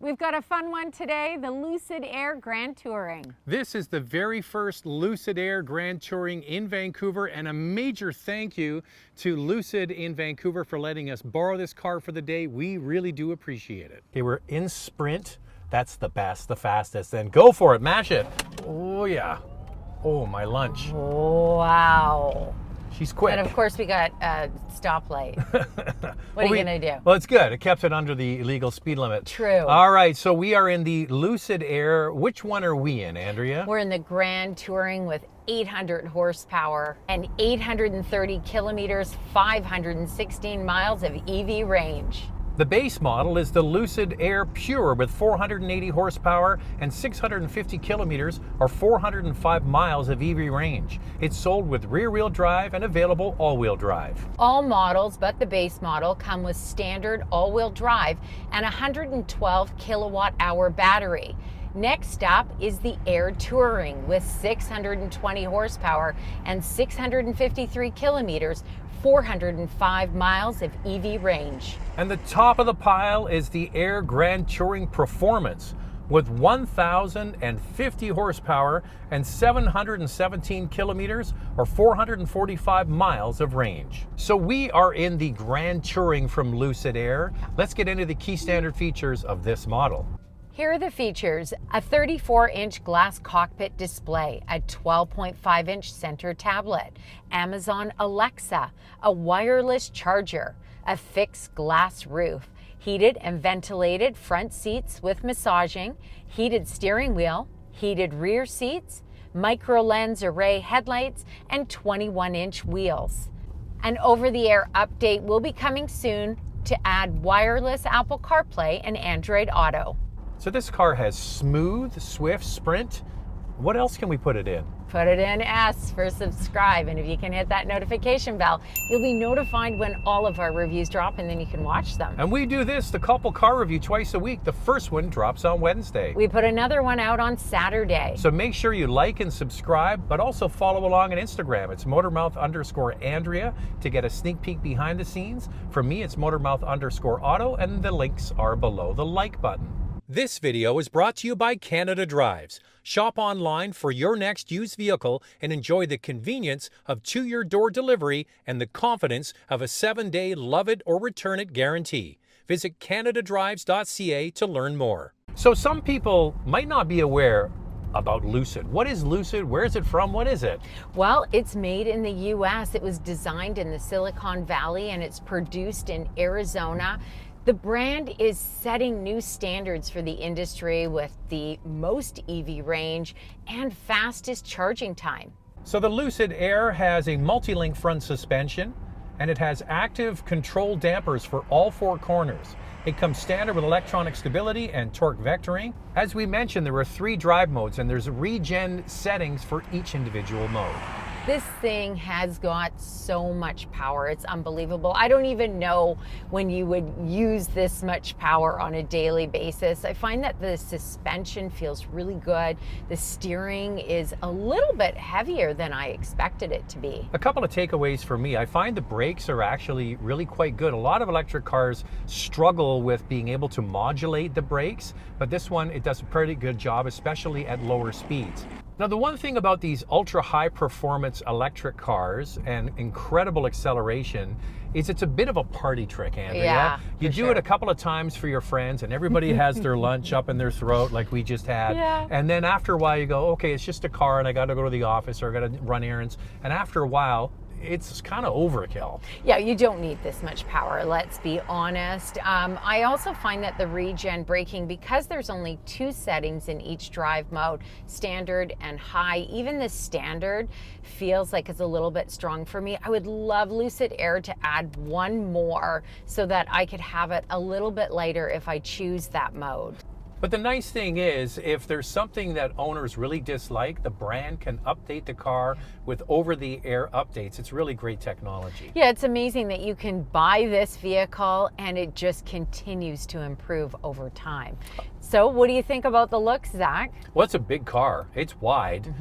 We've got a fun one today, the Lucid Air Grand Touring. This is the very first Lucid Air Grand Touring in Vancouver, and a major thank you to Lucid in Vancouver for letting us borrow this car for the day. We really do appreciate it. Okay, we're in sprint. That's the best, the fastest. Then go for it, mash it. Oh yeah. Oh, my lunch. Wow. She's quick. And of course we got a stoplight. What are you gonna do? Well, it's good. It kept it under the legal speed limit. True. All right, so we are in the Lucid Air. Which one are we in, Andrea? We're in the Grand Touring with 800 horsepower and 830 kilometers, 516 miles of EV range. The base model is the Lucid Air Pure with 480 horsepower and 650 kilometers or 405 miles of EV range. It's sold with rear-wheel drive and available all-wheel drive. All models but the base model come with standard all-wheel drive and 112 kilowatt-hour battery. Next up is the Air Touring with 620 horsepower and 653 kilometers, 405 miles of EV range. And the top of the pile is the Air Grand Touring Performance with 1,050 horsepower and 717 kilometers or 445 miles of range. So we are in the Grand Touring from Lucid Air. Let's get into the key standard features of this model. Here are the features: a 34-inch glass cockpit display, a 12.5-inch center tablet, Amazon Alexa, a wireless charger, a fixed glass roof, heated and ventilated front seats with massaging, heated steering wheel, heated rear seats, micro lens array headlights, and 21-inch wheels. An over-the-air update will be coming soon to add wireless Apple CarPlay and Android Auto. So this car has smooth, swift, sprint. What else can we put it in? Put it in S for subscribe, and if you can hit that notification bell, you'll be notified when all of our reviews drop, and then you can watch them. And we do this, the couple car review, twice a week. The first one drops on Wednesday. We put another one out on Saturday. So make sure you like and subscribe, but also follow along on Instagram. It's Motormouth_Andrea to get a sneak peek behind the scenes. For me, it's Motormouth_Auto, and the links are below the like button. This video is brought to you by Canada Drives. Shop online for your next used vehicle and enjoy the convenience of to-your-door delivery and the confidence of a 7-day love-it or return-it guarantee. Visit canadadrives.ca to learn more. So some people might not be aware about Lucid. What is Lucid? Where is it from? What is it? Well, it's made in the US. It was designed in the Silicon Valley and it's produced in Arizona. The brand is setting new standards for the industry with the most EV range and fastest charging time. So the Lucid Air has a multi-link front suspension, and it has active control dampers for all four corners. It comes standard with electronic stability and torque vectoring. As we mentioned, there are 3 drive modes, and there's regen settings for each individual mode. This thing has got so much power. It's unbelievable. I don't even know when you would use this much power on a daily basis. I find that the suspension feels really good. The steering is a little bit heavier than I expected it to be. A couple of takeaways for me. I find the brakes are actually really quite good. A lot of electric cars struggle with being able to modulate the brakes, but this one, it does a pretty good job, especially at lower speeds. Now, the one thing about these ultra high performance electric cars and incredible acceleration is it's a bit of a party trick, Andrea. Yeah, you do it a couple of times for your friends and everybody has their lunch up in their throat like we just had. Yeah. And then after a while you go, okay, it's just a car and I got to go to the office or I got to run errands. And after a while, it's kind of overkill. Yeah, you don't need this much power, let's be honest. I also find that the regen braking, because there's only 2 settings in each drive mode, standard and high, even the standard feels like it's a little bit strong for me. I would love Lucid Air to add 1 more so that I could have it a little bit lighter if I choose that mode. But the nice thing is, if there's something that owners really dislike, the brand can update the car with over-the-air updates. It's really great technology. Yeah, it's amazing that you can buy this vehicle and it just continues to improve over time. So what do you think about the looks, Zach? Well, it's a big car. It's wide.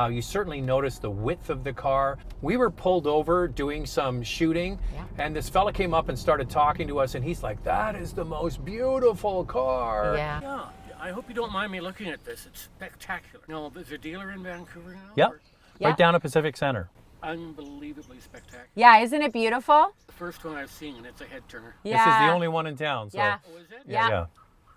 You certainly notice the width of the car. We were pulled over doing some shooting, and this fella came up and started talking to us, and he's like, that is the most beautiful car. Yeah, I hope you don't mind me looking at this. It's spectacular. No, there's a dealer in Vancouver now? Yep. Or- Right down at Pacific Center. Unbelievably spectacular. Yeah, isn't it beautiful? The first one I've seen, and it's a head turner. This is the only one in town. So. Yeah. Oh, is it? Yeah.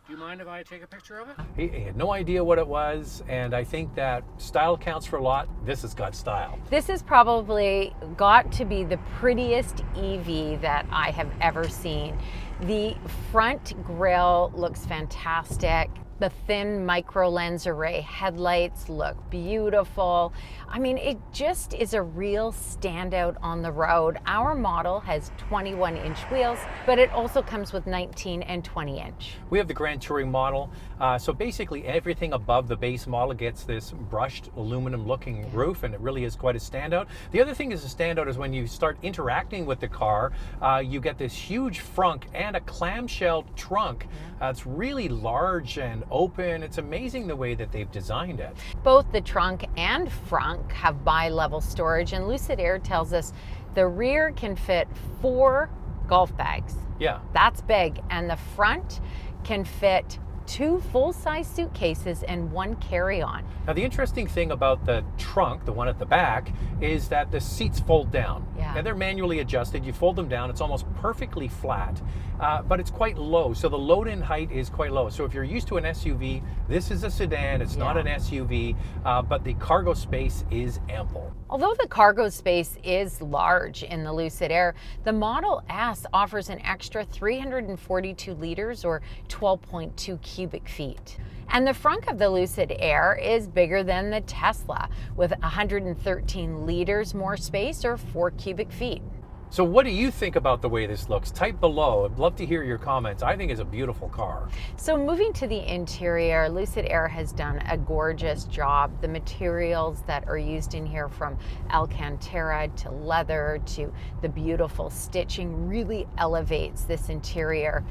Do you mind if I take a picture of it? He had no idea what it was, and I think that style counts for a lot. This has got style. This has probably got to be the prettiest EV that I have ever seen. The front grille looks fantastic. The thin micro lens array headlights look beautiful. I mean, it just is a real standout on the road. Our model has 21-inch wheels, but it also comes with 19 and 20-inch. We have the Grand Touring model. So basically everything above the base model gets this brushed aluminum looking roof, and it really is quite a standout. The other thing is a standout is when you start interacting with the car, you get this huge frunk and a clam-shell trunk. It's really large and open. It's amazing the way that they've designed it. Both the trunk and frunk have bi-level storage, and Lucid Air tells us the rear can fit 4 golf bags. Yeah. That's big. And the front can fit 2 full-size suitcases and 1 carry-on. Now the interesting thing about the trunk, the one at the back, is that the seats fold down. Yeah. And they're manually adjusted. You fold them down, it's almost perfectly flat, but it's quite low. So the load-in height is quite low. So if you're used to an SUV, this is a sedan, it's not an SUV, but the cargo space is ample. Although the cargo space is large in the Lucid Air, the Model S offers an extra 342 liters or 12.2 cubic feet. And the frunk of the Lucid Air is bigger than the Tesla, with 113 liters more space or 4 cubic feet. So what do you think about the way this looks? Type below. I'd love to hear your comments. I think it's a beautiful car. So moving to the interior, Lucid Air has done a gorgeous job. The materials that are used in here, from Alcantara to leather to the beautiful stitching, really elevates this interior.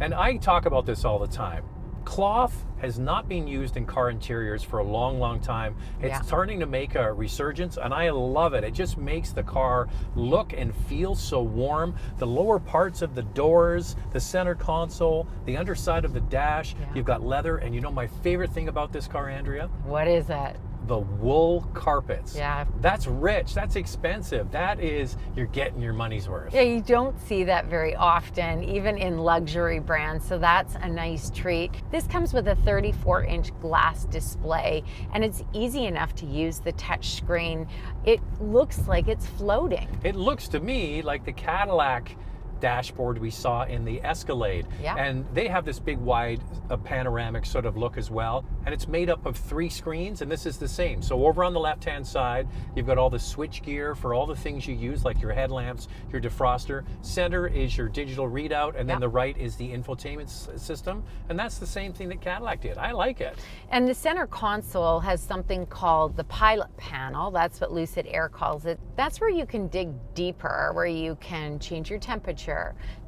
And I talk about this all the time. Cloth has not been used in car interiors for a long, long time. It's starting to make a resurgence, and I love it. It just makes the car look and feel so warm. The lower parts of the doors, the center console, the underside of the dash, you've got leather. And you know my favorite thing about this car, Andrea? What is it? The wool carpets. Yeah. That's rich, that's expensive. That is, you're getting your money's worth. Yeah, you don't see that very often, even in luxury brands, so that's a nice treat. This comes with a 34-inch glass display, and it's easy enough to use the touch screen. It looks like it's floating. It looks to me like the Cadillac dashboard we saw in the Escalade. Yeah. And they have this big wide panoramic sort of look as well, and it's made up of 3 screens, and this is the same. So over on the left hand side you've got all the switch gear for all the things you use, like your headlamps, your defroster. Center is your digital readout, and then the right is the infotainment system, and that's the same thing that Cadillac did. I like it. And the center console has something called the pilot panel. That's what Lucid Air calls it. That's where you can dig deeper, where you can change your temperature.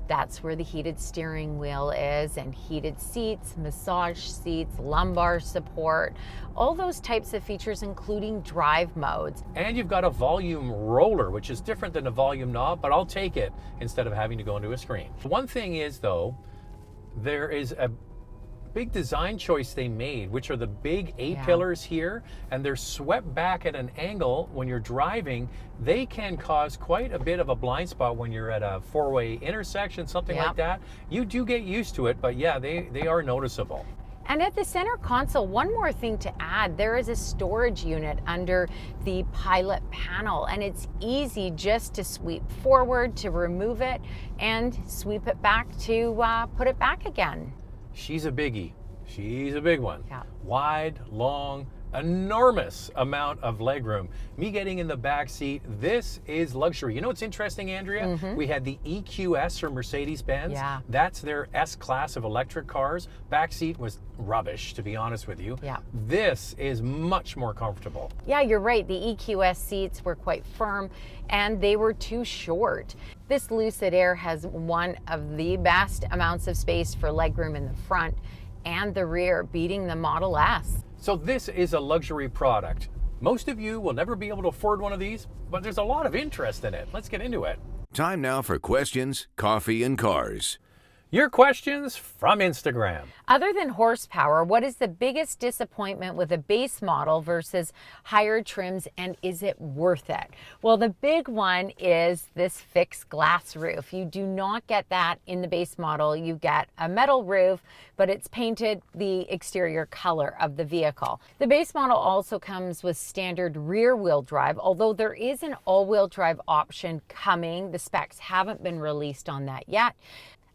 That's where the heated steering wheel is, and heated seats, massage seats, lumbar support, all those types of features, including drive modes. And you've got a volume roller, which is different than a volume knob, but I'll take it instead of having to go into a screen. One thing is, though, there is a big design choice they made, which are the big A-pillars here, and they're swept back at an angle. When you're driving, they can cause quite a bit of a blind spot when you're at a 4-way intersection, something like that. You do get used to it, but yeah, they are noticeable. And at the center console, one more thing to add, there is a storage unit under the pilot panel, and it's easy just to sweep forward to remove it and sweep it back to put it back again. She's a biggie. She's a big one. Yeah. Wide, long, enormous amount of legroom. Me getting in the back seat, this is luxury. You know what's interesting, Andrea? We had the EQS from Mercedes-Benz. Yeah. That's their S-Class of electric cars. Back seat was rubbish, to be honest with you. Yeah. This is much more comfortable. Yeah, you're right. The EQS seats were quite firm, and they were too short. This Lucid Air has one of the best amounts of space for legroom in the front, and the rear, beating the Model S. So this is a luxury product. Most of you will never be able to afford one of these, but there's a lot of interest in it. Let's get into it. Time now for questions, coffee, and cars. Your questions from Instagram. Other than horsepower, what is the biggest disappointment with a base model versus higher trims, and is it worth it? Well, the big one is this fixed glass roof. You do not get that in the base model. You get a metal roof, but it's painted the exterior color of the vehicle. The base model also comes with standard rear-wheel drive, although there is an all-wheel drive option coming. The specs haven't been released on that yet.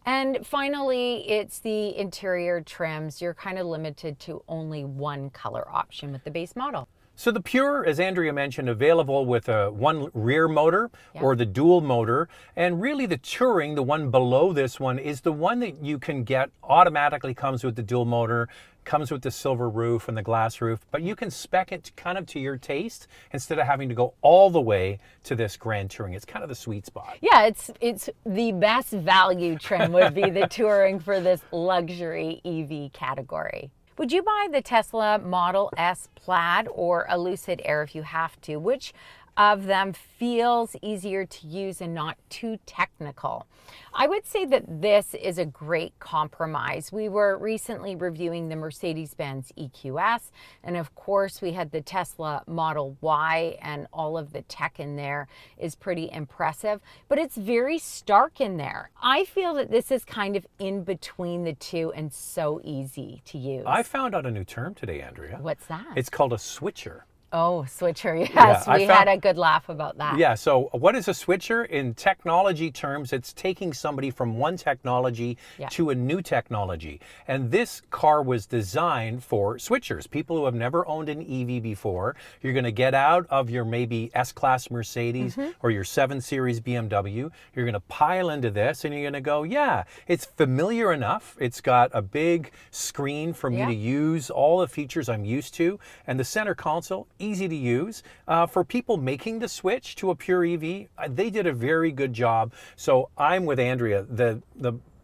And finally, it's the interior trims. You're kind of limited to only one color option with the base model. So the Pure, as Andrea mentioned, available with a one rear motor or the dual motor. And really the Touring, the one below this one, is the one that you can get automatically, comes with the dual motor, comes with the silver roof and the glass roof, but you can spec it kind of to your taste instead of having to go all the way to this Grand Touring. It's kind of the sweet spot. Yeah, it's the best value trim would be the Touring for this luxury EV category. Would you buy the Tesla Model S Plaid or a Lucid Air if you have to? Which of them feels easier to use and not too technical? I would say that this is a great compromise. We were recently reviewing the Mercedes-Benz EQS, and of course we had the Tesla Model Y, and all of the tech in there is pretty impressive, but it's very stark in there. I feel that this is kind of in between the two and so easy to use. I found out a new term today, Andrea. What's that? It's called a switcher. Oh, switcher, yes. Yeah, we had a good laugh about that. Yeah, so what is a switcher? In technology terms, it's taking somebody from one technology to a new technology. And this car was designed for switchers, people who have never owned an EV before. You're going to get out of your maybe S-Class Mercedes or your 7 Series BMW. You're going to pile into this and you're going to go, yeah, it's familiar enough. It's got a big screen for me to use all the features I'm used to. And the center console, easy to use. For people making the switch to a pure EV, they did a very good job. So I'm with Andrea. The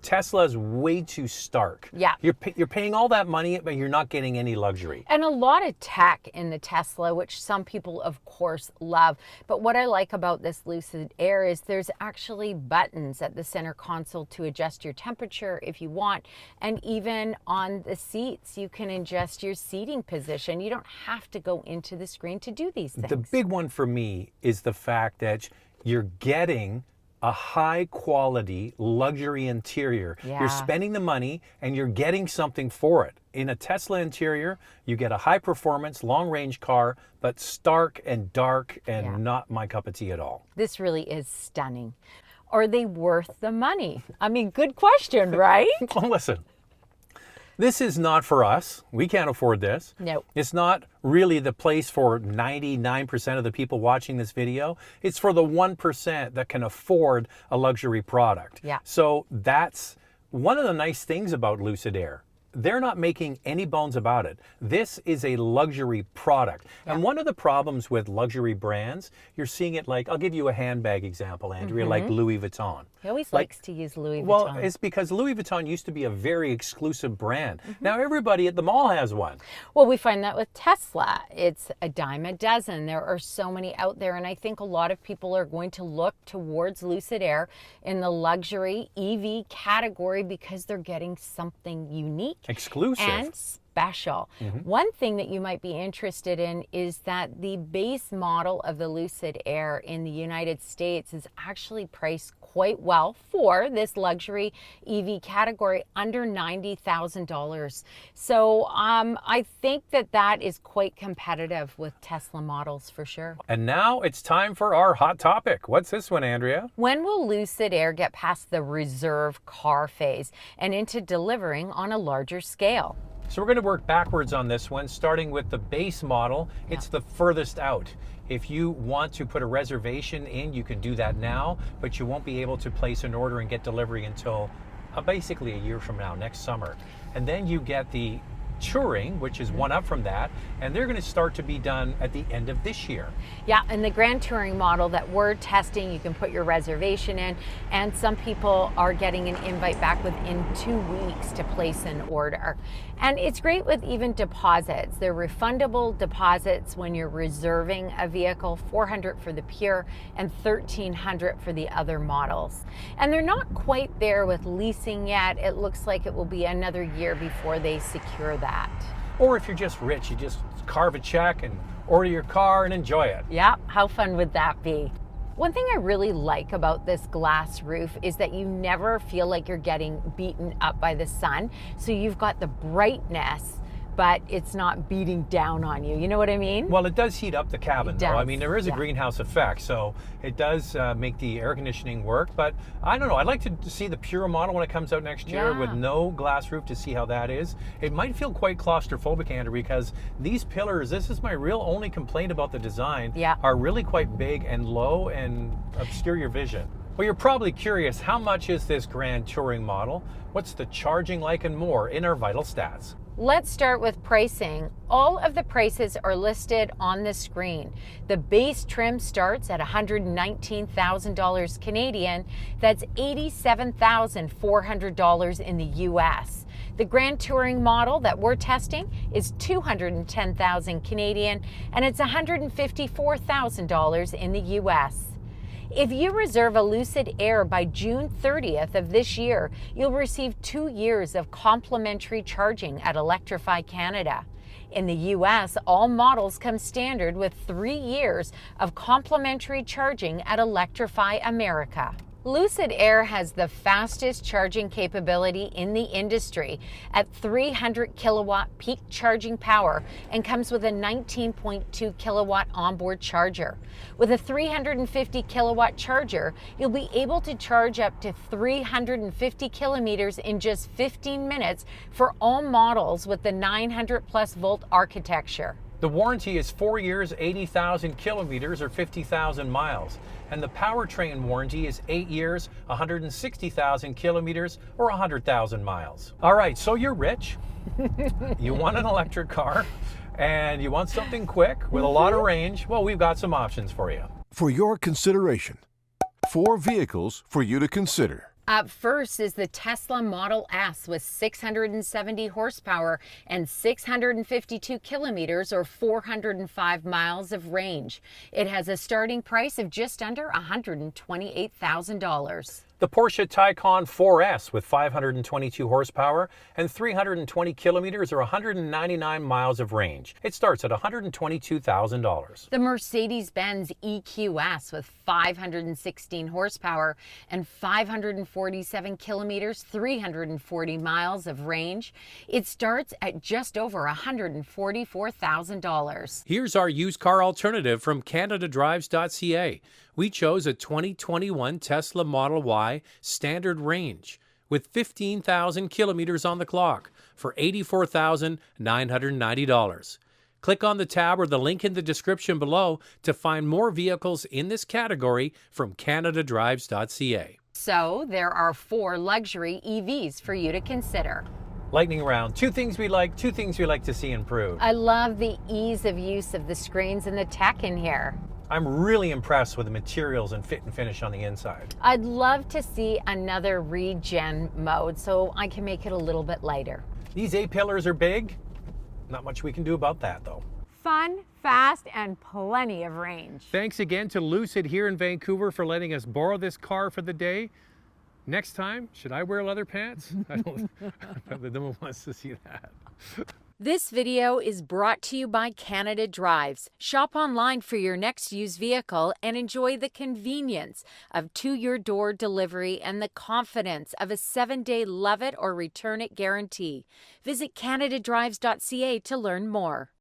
Tesla is way too stark. Yeah. You're paying all that money, but you're not getting any luxury. And a lot of tech in the Tesla, which some people, of course, love. But what I like about this Lucid Air is there's actually buttons at the center console to adjust your temperature if you want. And even on the seats, you can adjust your seating position. You don't have to go into the screen to do these things. The big one for me is the fact that you're getting a high quality luxury interior. Yeah. You're spending the money and you're getting something for it. In a Tesla interior, you get a high performance, long range car, but stark and dark and not my cup of tea at all. This really is stunning. Are they worth the money? I mean, good question, right? Well, listen. This is not for us. We can't afford this. No. It's not really the place for 99% of the people watching this video. It's for the 1% that can afford a luxury product. Yeah. So that's one of the nice things about Lucid Air. They're not making any bones about it. This is a luxury product. Yeah. And one of the problems with luxury brands, you're seeing it like, I'll give you a handbag example, Andrea, like Louis Vuitton. He always likes to use Louis Vuitton. Well, it's because Louis Vuitton used to be a very exclusive brand. Now everybody at the mall has one. Well, we find that with Tesla. It's a dime a dozen. There are so many out there, and I think a lot of people are going to look towards Lucid Air in the luxury EV category because they're getting something unique. Exclusive. And special. One thing that you might be interested in is that the base model of the Lucid Air in the United States is actually priced quite well for this luxury EV category, under $90,000. So I think that is quite competitive with Tesla models for sure. And now it's time for our hot topic. What's this one, Andrea? When will Lucid Air get past the reserve car phase and into delivering on a larger scale? So we're going to work backwards on this one, starting with the base model. It's the furthest out. If you want to put a reservation in, you can do that now, but you won't be able to place an order and get delivery until basically a year from now, next summer. And then you get the Touring, which is one up from that, and they're going to start to be done at the end of this year. Yeah, and the Grand Touring model that we're testing, you can put your reservation in, and some people are getting an invite back within 2 weeks to place an order. And it's great with even deposits. They're refundable deposits when you're reserving a vehicle, $400 for the Pure and $1,300 for the other models. And they're not quite there with leasing yet. It looks like it will be another year before they secure that. Or if you're just rich, you just carve a check and order your car and enjoy it. Yeah, how fun would that be? One thing I really like about this glass roof is that you never feel like you're getting beaten up by the sun. So you've got the brightness, but it's not beating down on you. You know what I mean? Well, it does heat up the cabin, It though. I does, mean, there is a yeah. greenhouse effect, so it does make the air conditioning work. But I don't know. I'd like to see the Pure model when it comes out next year Yeah. with no glass roof to see how that is. It might feel quite claustrophobic, Andrew, because these pillars, this is my real only complaint about the design, Yeah. are really quite big and low and obscure your vision. Well, you're probably curious, how much is this Grand Touring model? What's the charging like and more in our vital stats? Let's start with pricing. All of the prices are listed on the screen. The base trim starts at $119,000 Canadian. That's $87,400 in the US. The Grand Touring model that we're testing is $210,000 Canadian, and it's $154,000 in the US. If you reserve a Lucid Air by June 30th of this year, you'll receive 2 years of complimentary charging at Electrify Canada. In the US, all models come standard with 3 years of complimentary charging at Electrify America. Lucid Air has the fastest charging capability in the industry at 300 kilowatt peak charging power and comes with a 19.2 kilowatt onboard charger. With a 350 kilowatt charger, you'll be able to charge up to 350 kilometers in just 15 minutes for all models with the 900 plus volt architecture. The warranty is 4 years, 80,000 kilometers or 50,000 miles. And the powertrain warranty is 8 years, 160,000 kilometers or 100,000 miles. All right, so you're rich, you want an electric car, and you want something quick with a lot of range. Well, we've got some options for you. For your consideration, 4 vehicles for you to consider. Up first is the Tesla Model S with 670 horsepower and 652 kilometers or 405 miles of range. It has a starting price of just under $128,000. The Porsche Taycan 4S with 522 horsepower and 320 kilometers or 199 miles of range. It starts at $122,000. The Mercedes-Benz EQS with 516 horsepower and 547 kilometers, 340 miles of range. It starts at just over $144,000. Here's our used car alternative from CanadaDrives.ca. We chose a 2021 Tesla Model Y standard range with 15,000 kilometers on the clock for $84,990. Click on the tab or the link in the description below to find more vehicles in this category from CanadaDrives.ca. So there are 4 luxury EVs for you to consider. Lightning round. 2 things we like, 2 things we like to see improved. I love the ease of use of the screens and the tech in here. I'm really impressed with the materials and fit and finish on the inside. I'd love to see another regen mode so I can make it a little bit lighter. These A-pillars are big. Not much we can do about that, though. Fun, fast, and plenty of range. Thanks again to Lucid here in Vancouver for letting us borrow this car for the day. Next time, should I wear leather pants? I don't know. No one wants to see that. This video is brought to you by Canada Drives. Shop online for your next used vehicle and enjoy the convenience of to-your-door delivery and the confidence of a 7-day love it or return it guarantee. Visit CanadaDrives.ca to learn more.